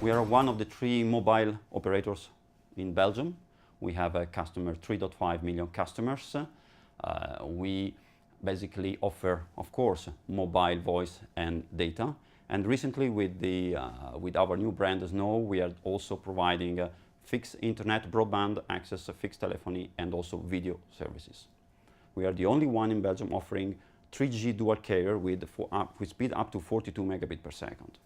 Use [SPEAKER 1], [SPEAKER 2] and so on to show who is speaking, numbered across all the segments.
[SPEAKER 1] We are one of the 3 mobile operators in Belgium. We have a customer, 3.5 million customers. We basically offer, of course, mobile voice and data. And recently, with our new brand Snow, we are also providing fixed internet, broadband access, fixed telephony, and also video services. We are the only one in Belgium offering 3G dual carrier with speed up to 42 megabit per second.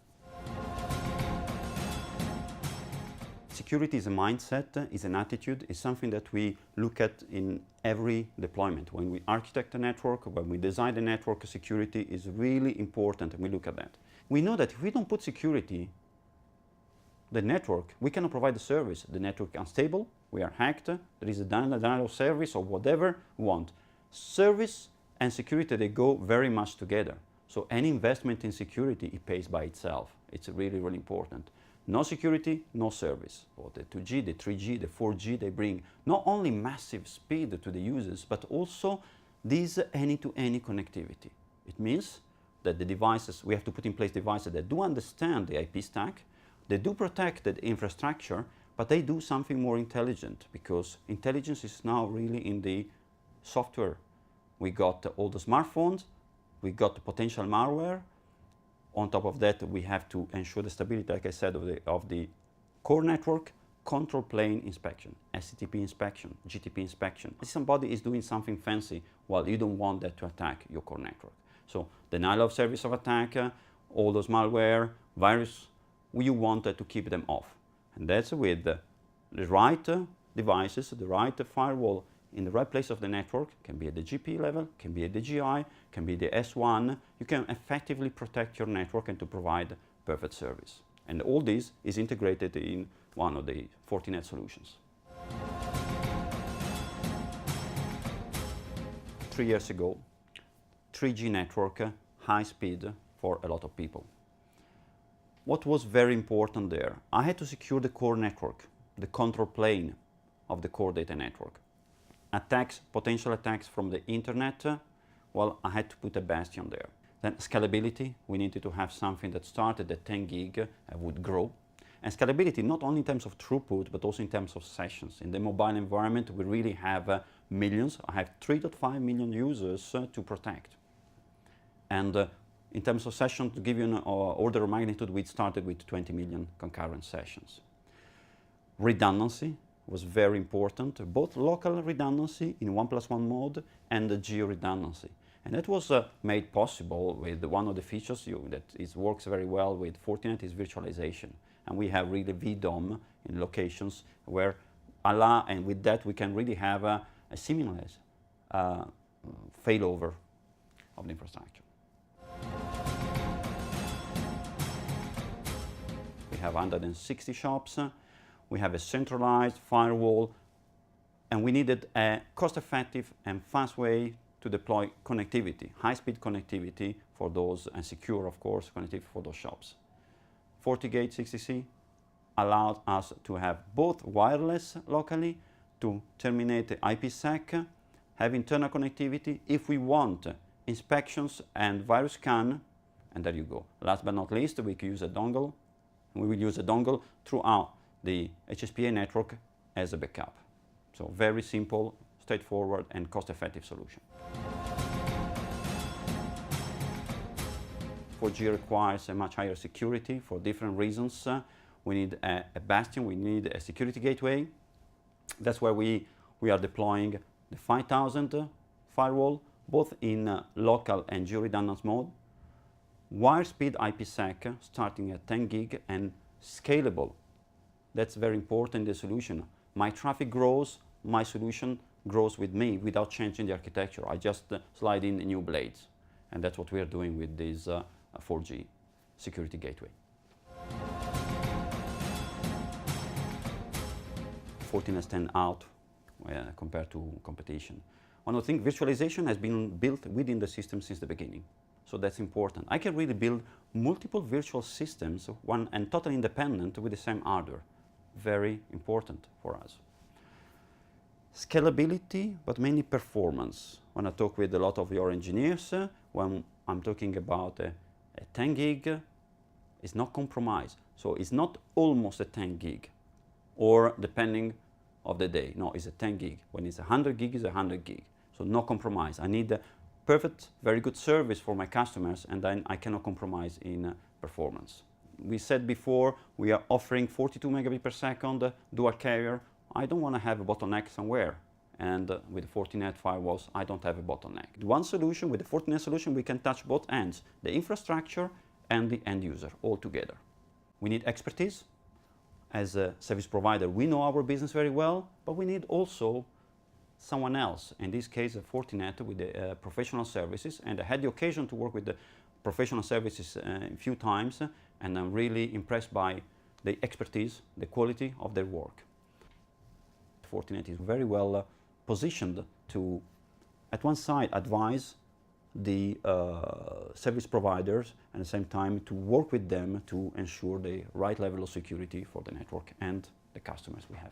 [SPEAKER 1] Security is a mindset, is an attitude, is something that we look at in every deployment. When we architect a network, when we design a network, security is really important, and we look at that. We know that if we don't put security, the network, we cannot provide the service. The network is unstable, we are hacked, there is a denial of service or whatever we want. Service and security, they go very much together. So any investment in security, it pays by itself. It's really, really important. No security, no service. Or the 2G, the 3G, the 4G, they bring not only massive speed to the users, but also this any-to-any connectivity. It means that the devices, we have to put in place devices that do understand the IP stack, they do protect the infrastructure, but they do something more intelligent, because intelligence is now really in the software. We got all the smartphones, we got the potential malware. On top of that, we have to ensure the stability, like I said, of the core network, control plane inspection, SCTP inspection, GTP inspection. If somebody is doing something fancy, well, you don't want that to attack your core network. So denial of service of attack, all those malware, virus, you want to keep them off. And that's with the right devices, the right firewall in the right place of the network, can be at the GP level, can be at the GI, can be the S1. You can effectively protect your network and to provide perfect service. And all this is integrated in one of the Fortinet solutions. 3 years ago, 3G network, high speed for a lot of people. What was very important there? I had to secure the core network, the control plane of the core data network. Attacks, potential attacks from the internet, well, I had to put a bastion there. Then scalability, we needed to have something that started at 10 gig and would grow. And scalability, not only in terms of throughput, but also in terms of sessions. In the mobile environment, we really have millions. I have 3.5 million users to protect. And in terms of sessions, to give you an order of magnitude, we started with 20 million concurrent sessions. Redundancy was very important, both local redundancy in 1+1 mode and the geo redundancy. And that was made possible with one of the features that works very well with Fortinet is virtualization. And we have really VDOM in locations where and with that we can really have a seamless failover of the infrastructure. We have 160 shops. We have a centralized firewall, and we needed a cost-effective and fast way to deploy connectivity, high-speed connectivity for those, and secure, of course, connectivity for those shops. FortiGate 60C allowed us to have both wireless locally to terminate the IPsec, have internal connectivity if we want inspections and virus scan, and there you go. Last but not least, we can use a dongle. We will use a dongle throughout the HSPA network as a backup. So very simple, straightforward, and cost-effective solution. 4G requires a much higher security for different reasons. We need a bastion, we need a security gateway. That's where we are deploying the 5000 firewall, both in local and geo-redundant mode. Wire speed IPsec starting at 10 gig and scalable. That's very important in the solution. My traffic grows, my solution grows with me without changing the architecture. I just slide in new blades. And that's what we are doing with this 4G security gateway. Fortinet stands out compared to competition. One of the things, virtualization has been built within the system since the beginning. So that's important. I can really build multiple virtual systems, one and totally independent with the same hardware. Very important for us. Scalability, but mainly performance. When I talk with a lot of your engineers, when I'm talking about a 10 gig, it's not compromised. So it's not almost a 10 gig, or depending of the day. No, it's a 10 gig. When it's 100 gig, it's 100 gig. So no compromise. I need a perfect, very good service for my customers, and then I cannot compromise in performance. We said before, we are offering 42 megabit per second dual carrier. I don't want to have a bottleneck somewhere. And with Fortinet firewalls, I don't have a bottleneck. One solution, with the Fortinet solution, we can touch both ends, the infrastructure and the end user, all together. We need expertise. As a service provider, we know our business very well, but we need also someone else. In this case, Fortinet with the professional services, and I had the occasion to work with the professional services a few times, and I'm really impressed by the expertise, the quality of their work. Fortinet is very well positioned to, at one side, advise the service providers, and at the same time to work with them to ensure the right level of security for the network and the customers we have.